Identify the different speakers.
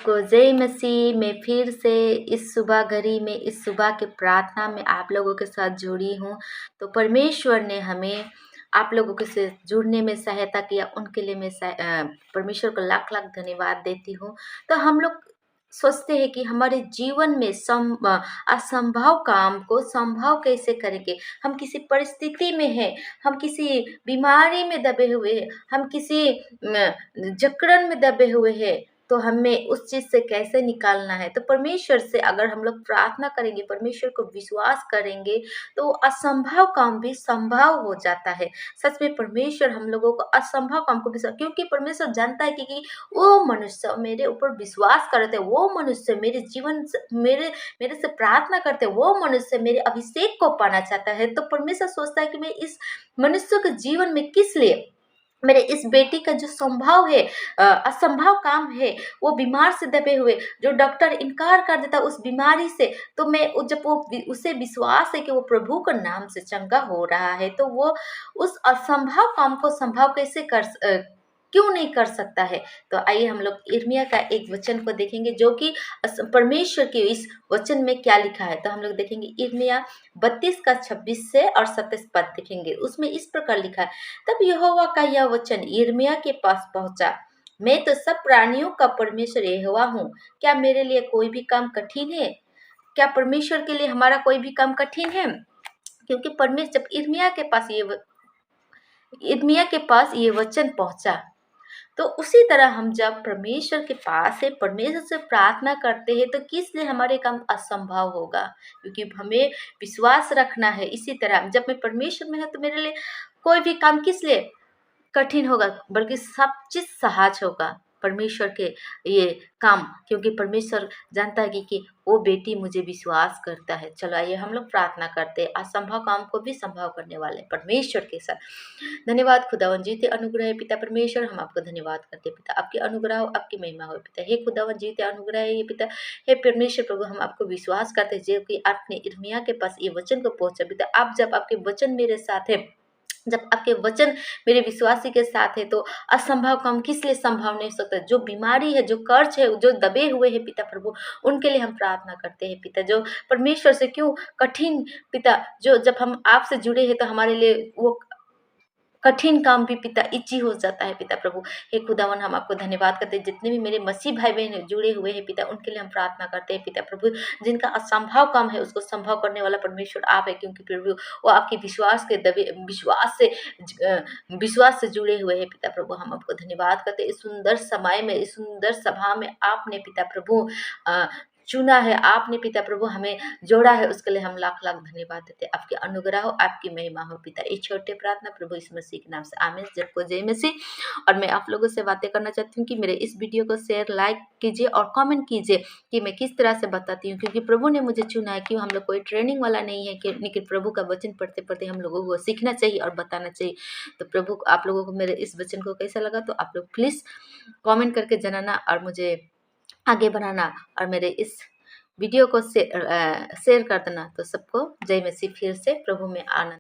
Speaker 1: सबको जय मसीह। मैं फिर से इस सुबह घड़ी में, इस सुबह के प्रार्थना में आप लोगों के साथ जुड़ी हूँ। तो परमेश्वर ने हमें आप लोगों के से जुड़ने में सहायता किया, उनके लिए मैं परमेश्वर को लाख लाख धन्यवाद देती हूँ। तो हम लोग सोचते हैं कि हमारे जीवन में असंभव काम को संभव कैसे करेंगे। हम किसी परिस्थिति में हैं, हम किसी बीमारी में दबे हुए हैं, हम किसी जकड़न में दबे हुए हैं, तो हमें उस चीज़ से कैसे निकालना है। तो परमेश्वर से अगर हम लोग प्रार्थना करेंगे, परमेश्वर को विश्वास करेंगे, तो असंभव काम भी संभव हो जाता है। सच में परमेश्वर हम लोगों को असंभव काम को विश्वास, क्योंकि परमेश्वर जानता है कि वो मनुष्य मेरे ऊपर विश्वास करते हैं, वो मनुष्य मेरे जीवन से मेरे से प्रार्थना करते हैं, वो मनुष्य मेरे अभिषेक को पाना चाहता है। तो परमेश्वर सोचता है कि मैं इस मनुष्य के जीवन में किस लिए, मेरे इस बेटी का जो संभव है, असंभव काम है, वो बीमार से दबे हुए, जो डॉक्टर इनकार कर देता उस बीमारी से, तो मैं जब वो उसे विश्वास है कि वो प्रभु के नाम से चंगा हो रहा है, तो वो उस असंभव काम को संभव कैसे क्यों नहीं कर सकता है। तो आइए हम लोग यिर्मयाह का एक वचन को देखेंगे, जो कि परमेश्वर के इस वचन में क्या लिखा है। तो हम लोग देखेंगे यिर्मयाह 32 का 26 से और 27 पद देखेंगे। उसमें इस प्रकार लिखा है, तब यहोवा का यह वचन यिर्मयाह के पास पहुंचा, मैं तो सब प्राणियों का परमेश्वर यहोवा हूँ, क्या मेरे लिए कोई भी काम कठिन है। क्या परमेश्वर के लिए हमारा कोई भी काम कठिन है? क्योंकि परमेश्वर, जब यिर्मयाह के पास ये वचन पहुंचा, तो उसी तरह हम जब परमेश्वर के पास है, परमेश्वर से प्रार्थना करते हैं, तो किस लिए हमारे काम असंभव होगा, क्योंकि हमें विश्वास रखना है। इसी तरह जब मैं परमेश्वर में हूँ, तो मेरे लिए कोई भी काम किस लिए कठिन होगा, बल्कि सब चीज़ सहज होगा परमेश्वर के ये काम, क्योंकि परमेश्वर जानता है कि वो बेटी मुझे विश्वास करता है। चलो आइए हम लोग प्रार्थना करते हैं असंभव काम को भी संभव करने वाले परमेश्वर के साथ। धन्यवाद खुदावन जीते अनुग्रह है पिता परमेश्वर, हम आपको धन्यवाद करते हैं पिता, आपके अनुग्रह हो, आपकी महिमा हो पिता। हे खुदावन जीते अनुग्रह है ये पिता, हे परमेश्वर प्रभु, हम आपको विश्वास करते हैं जो कि आपने यिर्मयाह के पास ये वचन को पहुंचा पिता। आप जब आपके वचन मेरे साथ है, जब आपके वचन मेरे विश्वासी के साथ है, तो असंभव काम किस लिए संभव नहीं हो सकता। जो बीमारी है, जो कर्ज है, जो दबे हुए हैं पिता प्रभु, उनके लिए हम प्रार्थना करते हैं पिता। जो परमेश्वर से क्यों कठिन पिता, जो जब हम आपसे जुड़े हैं, तो हमारे लिए वो कठिन काम भी पिता इजी हो जाता है पिता प्रभु। हे खुदावन, हम आपको धन्यवाद करते हैं। जितने भी मेरे मसीह भाई बहन जुड़े हुए हैं पिता, उनके लिए हम प्रार्थना करते हैं पिता प्रभु। जिनका असंभव काम है, उसको संभव करने वाला परमेश्वर आप है, क्योंकि प्रभु वो आपके विश्वास से जुड़े हुए हैं पिता प्रभु। हम आपको धन्यवाद करते हैं। इस सुंदर समय में, इस सुंदर सभा में आपने पिता प्रभु चुना है, आपने पिता प्रभु हमें जोड़ा है, उसके लिए हम लाख लाख धन्यवाद देते हैं। आपके अनुग्रह हो, आपकी महिमा हो पिता। ये छोटे प्रार्थना प्रभु यीशु मसीह के नाम से आमीन। सबको जय मसीह। और मैं आप लोगों से बातें करना चाहती हूँ कि मेरे इस वीडियो को शेयर, लाइक कीजिए और कमेंट कीजिए कि मैं किस तरह से बताती हूँ, क्योंकि प्रभु ने मुझे चुना है कि हम लोग कोई ट्रेनिंग वाला नहीं है, कि लेकिन प्रभु का वचन पढ़ते पढ़ते हम लोगों को सीखना चाहिए और बताना चाहिए। तो प्रभु, आप लोगों को मेरे इस वचन को कैसा लगा, तो आप लोग प्लीज़ कमेंट करके जनाना और मुझे आगे बढ़ाना, और मेरे इस वीडियो को शेयर कर देना। तो सबको जय मसीह। फिर से प्रभु में आनंद।